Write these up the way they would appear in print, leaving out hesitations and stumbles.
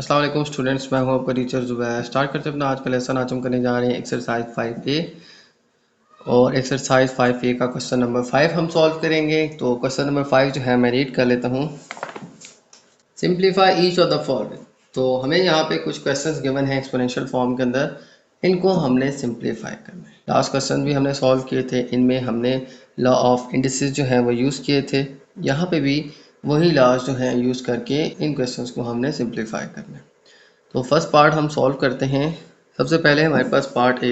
अस्सलाम वालेकुम स्टूडेंट्स, मैं हूं आपका टीचर ज़ुबैर। स्टार्ट करते हैं अपना आज का लेसन। आज हम करने जा रहे हैं एक्सरसाइज 5A और एक्सरसाइज 5A का क्वेश्चन नंबर 5 हम सॉल्व करेंगे। तो क्वेश्चन नंबर 5 जो है मैं रीड कर लेता हूं। Simplify each of the following. तो हमें यहाँ पे कुछ क्वेश्चंस गिवन हैं एक्सपोनेंशियल फॉर्म के अंदर, इनको हमने सिंप्लीफाई करना है। लास्ट क्वेश्चन भी हमने सॉल्व किए थे, इनमें हमने लॉ ऑफ इंडिसेस जो है वो यूज़ किए थे। यहाँ पे भी वही लॉज जो है यूज़ करके इन क्वेश्चंस को हमने सिंप्लीफाई करना है। तो फर्स्ट पार्ट हम सॉल्व करते हैं। सबसे पहले हमारे पास पार्ट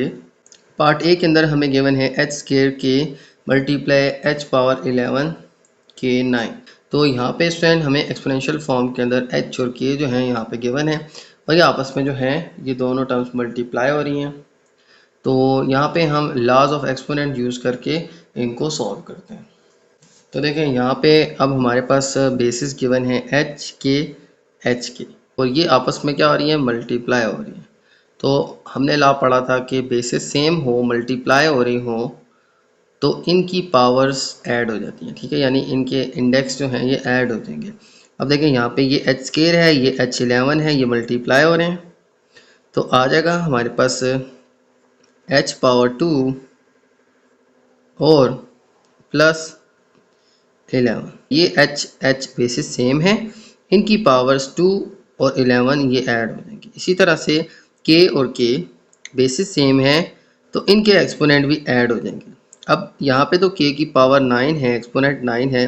ए के अंदर हमें गिवन है एच स्क्वायर के मल्टीप्लाई एच पावर 11 के 9। तो यहाँ पे स्टूडेंट हमें एक्सपोनेंशियल फॉर्म के अंदर एच और के जो है यहाँ पे गिवन है और ये आपस में जो है ये दोनों टर्म्स मल्टीप्लाई हो रही हैं। तो यहाँ पे हम लॉज ऑफ एक्सपोनेंट यूज़ करके इनको सॉल्व करते हैं। तो देखें यहाँ पे अब हमारे पास बेसिस गिवन है एच के और ये आपस में क्या हो रही है, मल्टीप्लाई हो रही है। तो हमने लॉ पढ़ा था कि बेसिस सेम हो, मल्टीप्लाई हो रही हो तो इनकी पावर्स ऐड हो जाती हैं, ठीक है, यानी इनके इंडेक्स जो हैं ये ऐड हो जाएंगे। अब देखें यहाँ पे ये एच स्क्वायर है, ये H11 है, ये मल्टीप्लाई हो रहे हैं। तो आ जाएगा हमारे पास H पावर 2 और प्लस 11। ये H बेसिस सेम है, इनकी पावर्स 2 और 11 ये ऐड हो जाएंगी। इसी तरह से K और K बेसिस सेम है तो इनके एक्सपोनेंट भी ऐड हो जाएंगे। अब यहाँ पे तो K की पावर 9 है, एक्सपोनेंट 9 है।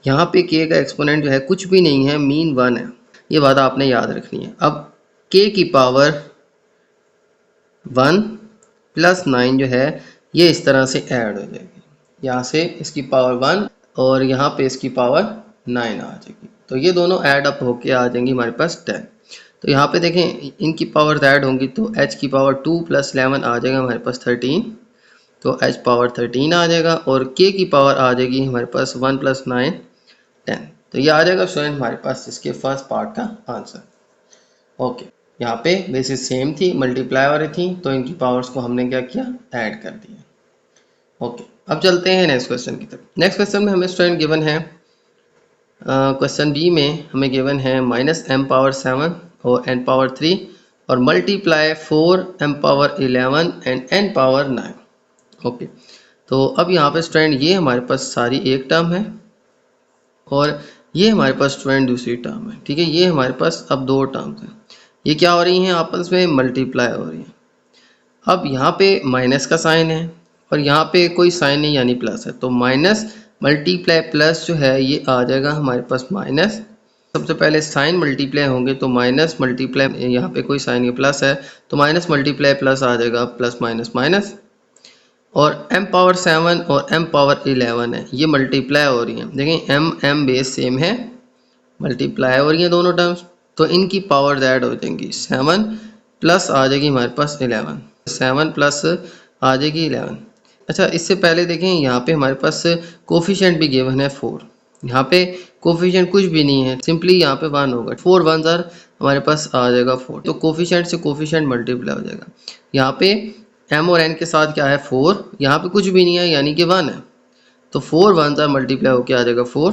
यहाँ पे K का एक्सपोनेंट जो है कुछ भी नहीं है, मीन 1 है। ये बात आपने याद रखनी है। अब K की पावर 1 प्लस 9 जो है ये इस तरह से ऐड हो जाएगी। यहाँ से इसकी पावर 1 और यहाँ पे इसकी पावर 9 आ जाएगी। तो ये दोनों ऐड अप होके आ जाएंगी हमारे पास 10। तो यहाँ पे देखें इनकी पावर ऐड होंगी तो h की पावर 2 प्लस 11 आ जाएगा हमारे पास 13। तो h पावर 13 आ जाएगा और k की पावर आ जाएगी हमारे पास 1 प्लस 9 10। तो ये आ जाएगा स्टूडेंट हमारे पास इसके फर्स्ट पार्ट का आंसर। ओके, यहाँ पे बेसिस सेम थी, मल्टीप्लाई हो रही थी, तो इनकी पावर्स को हमने क्या किया, ऐड कर दिया। ओके, अब चलते हैं नेक्स्ट क्वेश्चन की तरफ। नेक्स्ट क्वेश्चन में हमें स्टूडेंट गिवन है, क्वेश्चन बी में हमें गिवन है -m पावर 7 और n पावर 3 और multiply 4m power 11 and n power 9। Okay, तो अब यहाँ पे स्टूडेंट ये हमारे पास सारी एक टर्म है और ये हमारे पास स्टूडेंट दूसरी टर्म है, ठीक है। ये हमारे पास अब दो टर्म्स हैं, ये क्या हो रही हैं, आपस में मल्टीप्लाई हो रही हैं। अब यहाँ पे माइनस का साइन है और यहाँ पे कोई साइन नहीं यानी प्लस है, तो माइनस मल्टीप्लाई प्लस जो है ये आ जाएगा हमारे पास माइनस। सबसे पहले साइन मल्टीप्लाई होंगे तो माइनस मल्टीप्लाई, यहाँ पे कोई साइन ये प्लस है तो माइनस मल्टीप्लाई प्लस आ जाएगा, प्लस माइनस माइनस। और m पावर 7 और m पावर 11 है, ये मल्टीप्लाई हो रही हैं। देखें m बेस सेम है, मल्टीप्लाई हो रही हैं दोनों टर्म्स, तो इनकी पावर ऐड हो जाएंगी। 7 प्लस आ जाएगी हमारे पास 11, 7 प्लस आ जाएगी 11। अच्छा, इससे पहले देखें यहाँ पे हमारे पास कोफिशिएंट भी गिवन है 4। यहाँ पे कोफिशिएंट कुछ भी नहीं है, सिंपली यहाँ पे 1 होगा। 4 1 ज़र हमारे पास आ जाएगा 4, तो कोफिशिएंट से कोफिशिएंट मल्टीप्लाई हो जाएगा। यहाँ पे m और n के साथ क्या है 4, यहाँ पे कुछ भी नहीं है यानी कि 1 है, तो 4 1 ज़र मल्टीप्लाई होकर आ जाएगा 4।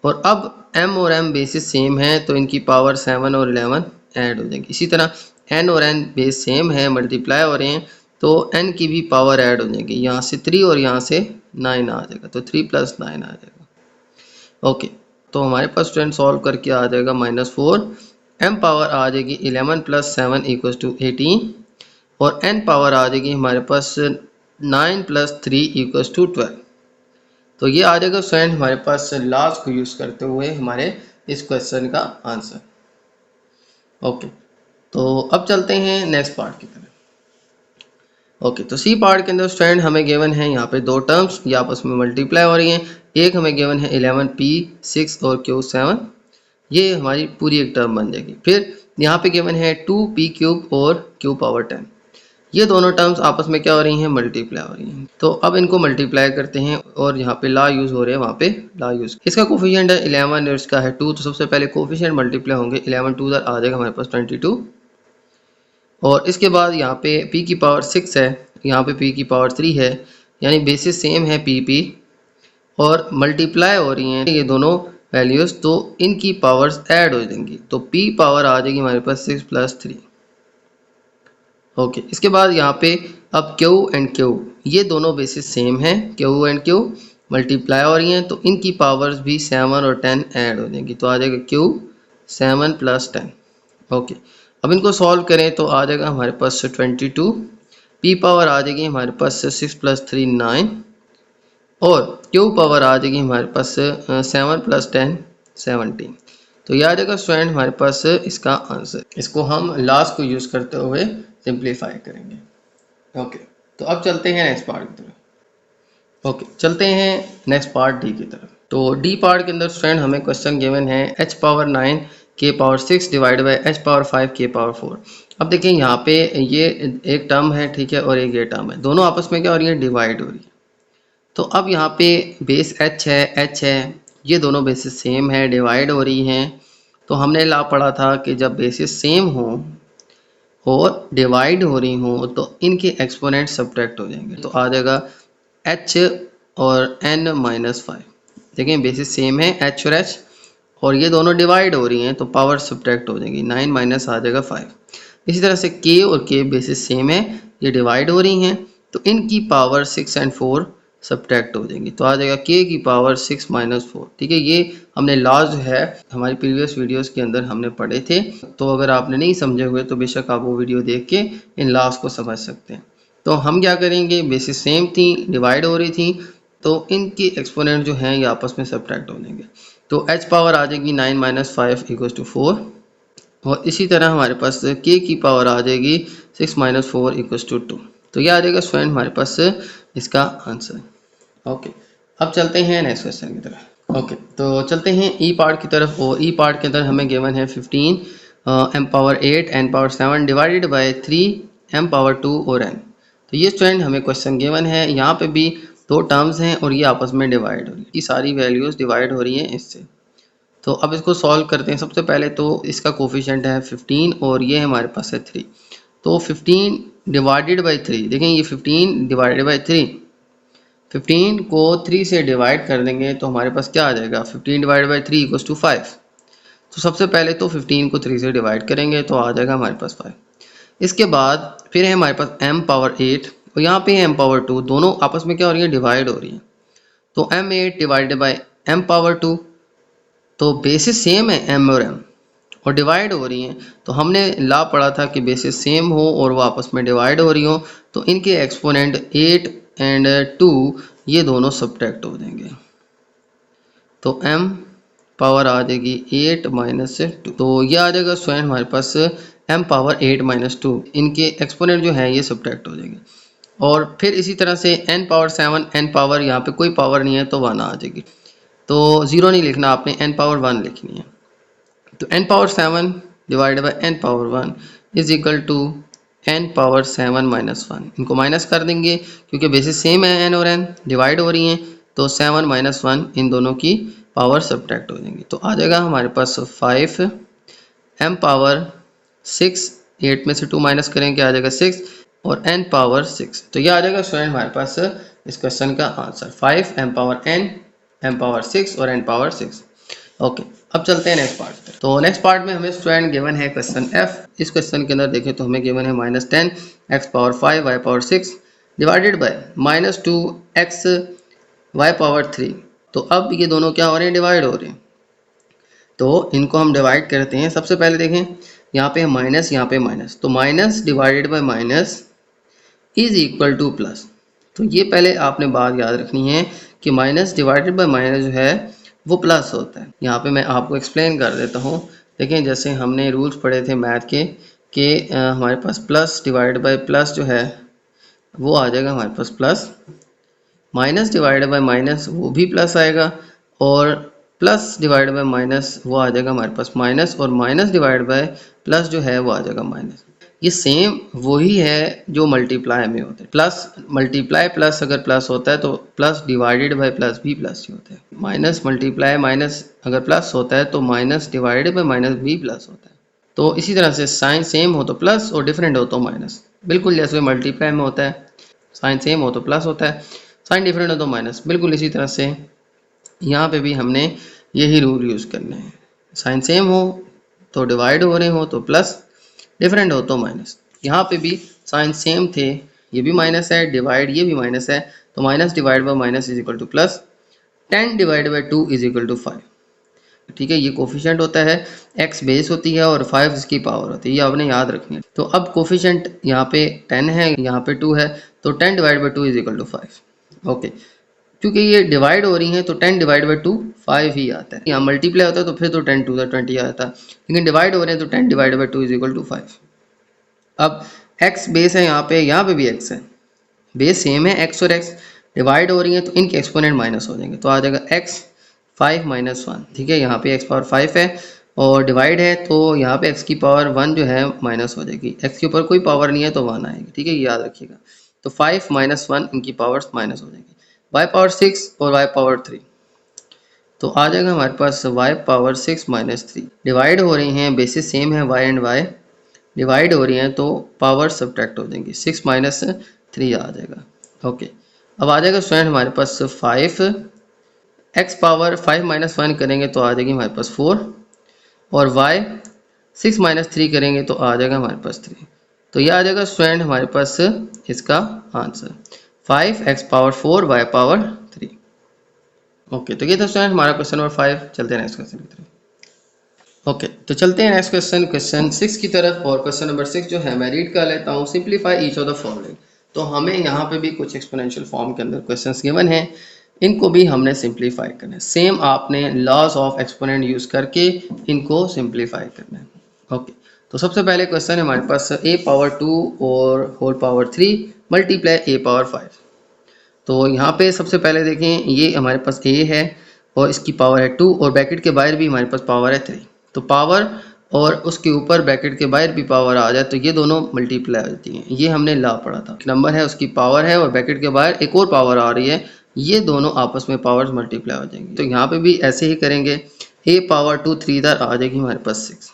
और अब m और m बेसिस सेम है तो इनकी पावर 7 और 11 ऐड हो जाएंगी। इसी तरह n और n बेस सेम है, मल्टीप्लाई हो रहे हैं तो n की भी पावर ऐड हो जाएगी। यहाँ से 3 और यहाँ से 9 आ जाएगा, तो 3 प्लस 9 आ जाएगा। ओके, तो हमारे पास स्टूडेंट सॉल्व करके आ जाएगा -4, m पावर आ जाएगी 11 प्लस 7 इक्वल टू 18 और n पावर आ जाएगी हमारे पास 9 प्लस 3 इक्वल टू 12। तो ये आ जाएगा स्टूडेंट हमारे पास लॉज को यूज़ करते हुए हमारे इस क्वेश्चन का आंसर। ओके, तो अब चलते हैं नेक्स्ट पार्ट की तरफ। ओके, तो सी पार्ट के अंदर स्टूडेंट हमें गिवन है यहाँ पे दो टर्म्स, ये आपस में मल्टीप्लाई हो रही हैं। एक हमें गिवन है 11p6 और q7, ये हमारी पूरी एक टर्म बन जाएगी। फिर यहाँ पे गिवन है 2p³ और q पावर 10, ये दोनों टर्म्स आपस में क्या हो रही हैं, मल्टीप्लाई हो रही हैं। तो अब इनको मल्टीप्लाई करते हैं और यहाँ पे ला यूज़ हो रहे हैं, वहाँ पे ला यूज़। इसका कोफिशिएंट है 11 और इसका है 2, तो सबसे पहले कोफिशिएंट मल्टीप्लाई होंगे। 11 2 आ जाएगा हमारे पास 22 और इसके बाद यहाँ पे p की पावर 6 है, यहाँ पे p की पावर 3 है, यानी बेसिस सेम है p और मल्टीप्लाई हो रही हैं ये दोनों वैल्यूज़, तो इनकी पावर्स ऐड हो जाएंगी, तो p पावर आ जाएगी हमारे पास 6 + 3। ओके, इसके बाद यहाँ पे अब Q एंड Q ये दोनों बेसिस सेम हैं, Q एंड Q मल्टीप्लाई हो रही हैं, तो इनकी पावर्स भी 7 और 10 ऐड हो जाएंगी, तो आ जाएगा Q 7 + 10। ओके, अब इनको सॉल्व करें तो आ जाएगा हमारे पास 22, p पावर आ जाएगी हमारे पास 6 + 3 9, और Q पावर आ जाएगी हमारे पास 7 + 10 17। तो ये आ जाएगा स्टूडेंट हमारे पास इसका आंसर। इसको हम लास्ट को यूज़ करते हुए सिंप्लीफाई करेंगे। ओके, तो अब चलते हैं नेक्स्ट पार्ट की तरफ। ओके, चलते हैं नेक्स्ट पार्ट डी की तरफ। तो डी पार्ट के अंदर स्टूडेंट हमें क्वेश्चन गिवन है h⁻9 k⁻6 divide by h⁻5 k⁻4। अब देखिए यहाँ पे ये एक टर्म है, ठीक है, और एक ये टर्म है, दोनों आपस में क्या हो रही है, डिवाइड हो रही है। तो अब यहाँ पे बेस h है, ये दोनों बेसिस सेम है, डिवाइड हो रही हैं। तो हमने ला पढ़ा था कि जब बेसिस सेम हो और डिवाइड हो रही हो तो इनके एक्सपोनेंट सब्ट्रैक्ट हो जाएंगे, तो आ जाएगा h और n-5। देखिए बेसिस सेम है h और h, और ये दोनों डिवाइड हो रही हैं तो पावर सब्ट्रैक्ट हो जाएगी, 9 माइनस आ जाएगा 5। इसी तरह से k और k बेसिस सेम है, ये डिवाइड हो रही हैं तो इनकी पावर 6 और 4 सब्ट्रैक्ट हो जाएंगी, तो आ जाएगा k की पावर 6 - 4। ठीक है, ये हमने लॉज जो है हमारी प्रीवियस वीडियोस के अंदर हमने पढ़े थे, तो अगर आपने नहीं समझे हुए तो बेशक आप वो वीडियो देख के इन लॉज को समझ सकते हैं। तो हम क्या करेंगे, बेसिस सेम थी, डिवाइड हो रही थी, तो इनकी एक्सपोनेंट जो हैं ये आपस में सब्ट्रैक्ट हो जाएंगे, तो h पावर आ जाएगी 9 - 5 = 4, और इसी तरह हमारे पास k की पावर आ जाएगी 6 - 4 = 2। तो ये आ जाएगा स्टूडेंट हमारे पास इसका आंसर। ओके, अब चलते हैं नेक्स्ट क्वेश्चन की तरफ। ओके, तो चलते हैं ई पार्ट की तरफ, और ई पार्ट के अंदर हमें गिवन है 15 m⁻8 n⁻7 divided by 3 m⁻2 और n। तो ये स्टूडेंट हमें क्वेश्चन गिवन है, यहाँ पे भी दो टर्म्स हैं और ये आपस में डिवाइड हो रही है, ये सारी वैल्यूज़ डिवाइड हो रही हैं इससे। तो अब इसको सॉल्व करते हैं। सबसे पहले तो इसका कोफिशिएंट है 15 और ये हमारे पास है 3, तो 15 डिवाइडेड बाई 3, देखें ये 15 डिवाइडेड बाई 3, 15 को 3 से डिवाइड कर देंगे तो हमारे पास क्या आ जाएगा, 15 डिवाइडेड बाई 3 = 5। तो सबसे पहले तो 15 को 3 से डिवाइड करेंगे तो आ जाएगा हमारे पास 5। इसके बाद फिर है हमारे पास m⁻8 और यहाँ पे m⁻2, दोनों आपस में क्या हो रही है, डिवाइड हो रही है, तो m8 डिवाइडेड बाई m⁻2, तो बेसिस सेम है m और m और डिवाइड हो रही हैं, तो हमने ला पढ़ा था कि बेसिस सेम हो और वो आपस में डिवाइड हो रही हो तो इनके एक्सपोनेंट 8 एंड 2 ये दोनों सब्ट्रैक्ट हो जाएंगे, तो m पावर आ जाएगी 8 - 2, तो ये आ जाएगा स्टूडेंट हमारे पास m पावर 8 - 2, इनके एक्सपोनेंट जो है ये सब्ट्रैक्ट हो जाएंगे। और फिर इसी तरह से n पावर 7, n पावर यहाँ पे कोई पावर नहीं है तो 1 आ जाएगी, तो 0 नहीं लिखना आपने, n पावर 1 लिखनी है, तो n power 7 divided by n power 1 = n power 7 - 1। इनको माइनस कर देंगे क्योंकि बेसिस सेम है, n और n डिवाइड हो रही हैं, तो 7 - 1 इन दोनों की पावर सब्ट्रैक्ट हो जाएंगी, तो आ जाएगा हमारे पास 5 m पावर 6, 8 में से 2 माइनस करेंगे आ जाएगा 6, और n पावर 6। तो ये आ जाएगा स्टूडेंट हमारे पास इस क्वेश्चन का answer, 5 m power n, m power 6 और n पावर 6। ओके, अब चलते हैं नेक्स्ट पार्ट पर। तो नेक्स्ट पार्ट में हमें स्टूडेंट गिवन है क्वेश्चन f। इस क्वेश्चन के अंदर देखें तो हमें गिवन है -10 x power 5 y power 6 divided by -2 x y power 3। तो अब ये दोनों क्या हो रहे हैं, डिवाइड हो रहे हैं, तो इनको हम डिवाइड करते हैं। सबसे पहले देखें यहाँ पे माइनस, यहाँ पे माइनस, तो minus divided by minus is equal to plus. तो ये पहले आपने बात याद रखनी है कि माइनस डिवाइडेड बाय माइनस जो है वो प्लस होता है। यहाँ पे मैं आपको एक्सप्लेन कर देता हूँ। देखें जैसे हमने रूल्स पढ़े थे मैथ के कि हमारे पास प्लस डिवाइड बाय प्लस जो है वो आ जाएगा हमारे पास plus, minus divided by minus वो भी प्लस आएगा, और प्लस डिवाइड बाय माइनस वो आ जाएगा हमारे पास माइनस, और माइनस डिवाइड बाय प्लस जो है वो आ जाएगा माइनस। ये सेम वही है जो मल्टीप्लाई में होता है, प्लस मल्टीप्लाई प्लस अगर प्लस होता है तो प्लस डिवाइडेड बाय प्लस भी प्लस ही होता है, माइनस मल्टीप्लाई माइनस अगर प्लस होता है तो माइनस डिवाइडेड बाय माइनस भी प्लस होता है। तो इसी तरह से साइन सेम हो तो प्लस और डिफरेंट हो तो माइनस, बिल्कुल जैसे मल्टीप्लाई में होता है, साइन सेम हो तो प्लस होता है, साइन डिफरेंट हो तो माइनस। बिल्कुल इसी तरह से यहाँ पे भी हमने यही रूल यूज़ करने हैं। साइन सेम हो तो डिवाइड हो रहे हो तो प्लस, डिफरेंट हो तो माइनस। यहाँ पे भी साइन सेम थे, ये भी माइनस है, डिवाइड ये भी माइनस है, तो minus divide by minus is equal to plus. 10 divide by 2 is equal to 5। ठीक है, ये कोफिशिएंट होता है, x बेस होती है और 5 इसकी पावर होती है, ये आपने याद रखनी है। तो अब कोफिशिएंट यहाँ पे 10 है, यहाँ पे 2 है, तो 10 divide by 2 is equal to 5। Okay, क्योंकि ये डिवाइड हो रही हैं तो 10 डिवाइड बाई 2 5 ही आता है। यहाँ मल्टीप्लाई होता है तो फिर तो 10 टू 20 आता है, लेकिन डिवाइड हो रहे हैं तो 10 divide by 2 is equal to 5। अब x बेस है, यहाँ पे भी x है, बेस सेम है, x और x डिवाइड हो रही है तो इनके एक्सपोनेंट माइनस हो जाएंगे, तो आ जाएगा x 5 माइनस 1। ठीक है, यहाँ पे x पावर 5 है और डिवाइड है तो यहाँ पे x की पावर 1 जो है माइनस हो जाएगी, x के ऊपर कोई पावर नहीं है तो 1 आएगी। ठीक है, ये याद रखिएगा। तो 5 माइनस 1 इनकी पावर्स माइनस हो जाएगी, y पावर 6 और y पावर 3, तो आ जाएगा हमारे पास y पावर 6 माइनस 3। डिवाइड हो रही हैं, बेसिस सेम है y एंड y, डिवाइड हो रही हैं तो पावर सब्ट्रैक्ट हो जाएंगी, 6 माइनस 3 आ जाएगा। ओके, अब आ जाएगा स्टूडेंट हमारे पास 5, x पावर 5 माइनस 1 करेंगे तो आ जाएगी हमारे पास 4, और y 6 माइनस 3 करेंगे तो आ जाएगा हमारे पास 3। तो ये आ जाएगा स्टूडेंट हमारे पास इसका answer 5x power 4 y power 3। Okay, तो ये था स्टूडेंट हमारा क्वेश्चन नंबर 5। चलते हैं नेक्स्ट क्वेश्चन की तरफ। ओके, तो चलते हैं नेक्स्ट क्वेश्चन, क्वेश्चन 6 की तरफ। और क्वेश्चन नंबर 6 जो है मैं रीड कर लेता हूँ। Simplify each of the following. तो हमें यहाँ पे भी कुछ एक्सपोनेंशियल फॉर्म के अंदर क्वेश्चंस गिवन हैं, इनको भी हमने सिंप्लीफाई करना है। सेम आपने लॉज ऑफ एक्सपोनेंट यूज करके इनको सिंप्लीफाई करना है। ओके, तो सबसे पहले क्वेश्चन है हमारे पास a पावर 2 और whole power 3 multiply a power 5। तो यहाँ पे सबसे पहले देखें, ये हमारे पास a है और इसकी पावर है 2 और ब्रैकेट के बाहर भी हमारे पास पावर है 3। तो पावर और उसके ऊपर ब्रैकेट के बाहर भी पावर आ जाए तो ये दोनों मल्टीप्लाई हो जाती हैं। ये हमने लॉ पढ़ा था, नंबर है उसकी पावर है और ब्रैकेट के बाहर एक और पावर आ रही है, ये दोनों आपस में पावर्स मल्टीप्लाई हो जाएंगी। तो यहाँ पे भी ऐसे ही करेंगे, a पावर 2 3 इधर आ जाएगी हमारे पास 6,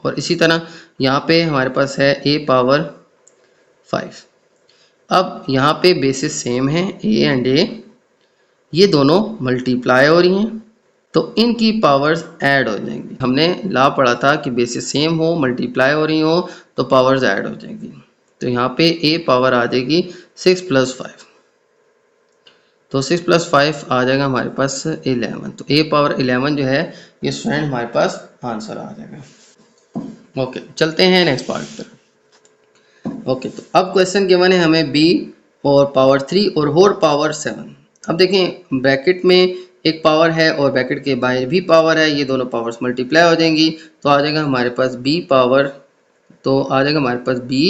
और इसी तरह यहाँ पे हमारे पास है a पावर 5। अब यहाँ पे बेसिस सेम है, a एंड a, ये दोनों मल्टीप्लाई हो रही हैं तो इनकी पावर्स ऐड हो जाएंगी। हमने लॉ पढ़ा था कि बेसिस सेम हो, मल्टीप्लाई हो रही हो तो पावर्स ऐड हो जाएंगी। तो यहाँ पे a पावर आ जाएगी 6 प्लस 5, तो 6 प्लस 5 आ जाएगा हमारे पास 11। तो a पावर 11 जो है ये स्टूडेंट हमारे पास आंसर आ जाएगा। ओके, चलते हैं नेक्स्ट पार्ट पर। ओके, तो अब क्वेश्चन गिवन है हमें b और पावर 3 और होल पावर 7। अब देखें, ब्रैकेट में एक पावर है और ब्रैकेट के बाहर भी पावर है, ये दोनों पावर्स मल्टीप्लाई हो जाएंगी तो आ जाएगा हमारे पास b पावर, तो आ जाएगा हमारे पास b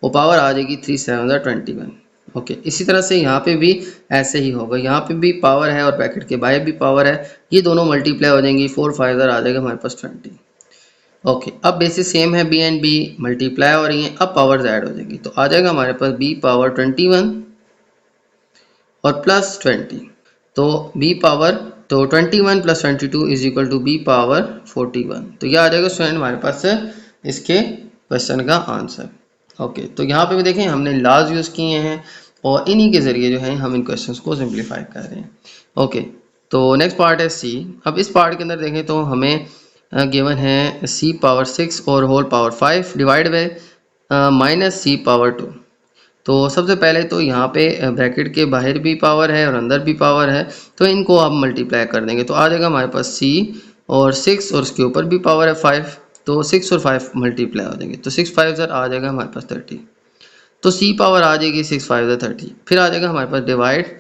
और पावर आ जाएगी 3 7 21। ओके, इसी तरह से यहाँ पे भी ऐसे ही होगा, यहाँ पे भी पावर है और ब्रैकेट के बाहर भी पावर है, ये दोनों मल्टीप्लाई हो जाएंगी, 4 5 आ जाएगा हमारे पास 20। ओके, अब बेसिस सेम है, b एंड b मल्टीप्लाई हो रही हैं, अब पावर्स ऐड हो जाएंगी तो आ जाएगा हमारे पास b पावर 21 और प्लस 20। तो b पावर, तो 21 plus 22 is equal to b power 41। तो ये आ जाएगा स्टूडेंट हमारे पास इसके क्वेश्चन का आंसर। ओके, तो यहाँ पे भी देखें हमने लॉज यूज़ किए हैं और इन्हीं के ज़रिए जो है हम इन क्वेश्चंस को सिंप्लीफाई कर रहे हैं। ओके, तो नेक्स्ट पार्ट है सी। अब इस पार्ट के अंदर देखें तो हमें गिवन है c पावर 6 और whole power 5 divide by minus c power 2। तो सबसे पहले तो यहाँ पे ब्रैकेट के बाहर भी पावर है और अंदर भी पावर है, तो इनको आप मल्टीप्लाई कर देंगे तो आ जाएगा हमारे पास c और 6 और उसके ऊपर भी पावर है 5, तो 6 और 5 मल्टीप्लाई हो जाएंगे तो 6 5 आ जाएगा हमारे पास 30। तो c पावर आ जाएगी 6 5 30। फिर आ जाएगा हमारे पास डिवाइड,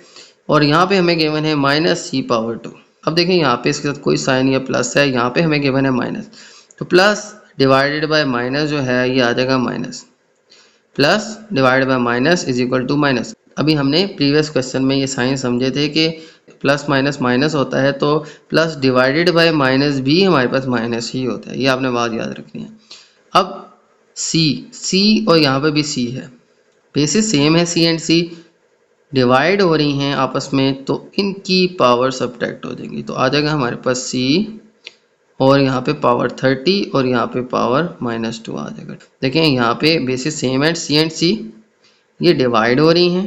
और यहाँ पे हमें गिवन है माइनस c पावर 2। अब देखें यहाँ पे इसके साथ कोई साइन या प्लस है, यहाँ पे हमें गिवन है माइनस, तो प्लस डिवाइडेड बाय माइनस जो है ये आ जाएगा minus, plus divide by minus is equal to minus. अभी हमने प्रीवियस क्वेश्चन में ये साइन समझे थे कि प्लस माइनस माइनस होता है, तो प्लस डिवाइडेड बाय माइनस भी हमारे पास माइनस ही होता है, ये आपने बात याद रखनी है। अब सी और यहाँ पे भी सी है, बेसिस सेम है, सी एंड सी डिवाइड हो रही हैं आपस में तो इनकी पावर सब्ट्रैक्ट हो जाएगी तो आ जाएगा हमारे पास सी और यहाँ पे पावर 30 और यहाँ पे पावर -2 आ जाएगा। देखें यहाँ पे बेसिस सेम है, सी एंड सी ये डिवाइड हो रही हैं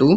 2،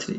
3۔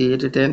8 10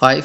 5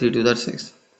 3 2 6۔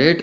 8۔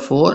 4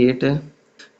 8،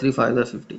3 5 50۔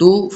2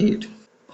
8،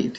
8،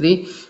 3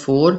4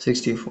64.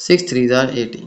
6 3 18.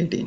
18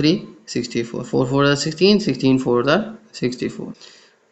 3 64. 4 4 16 16 4 64.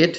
8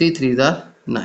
3 3 9.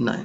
9.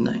9.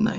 9.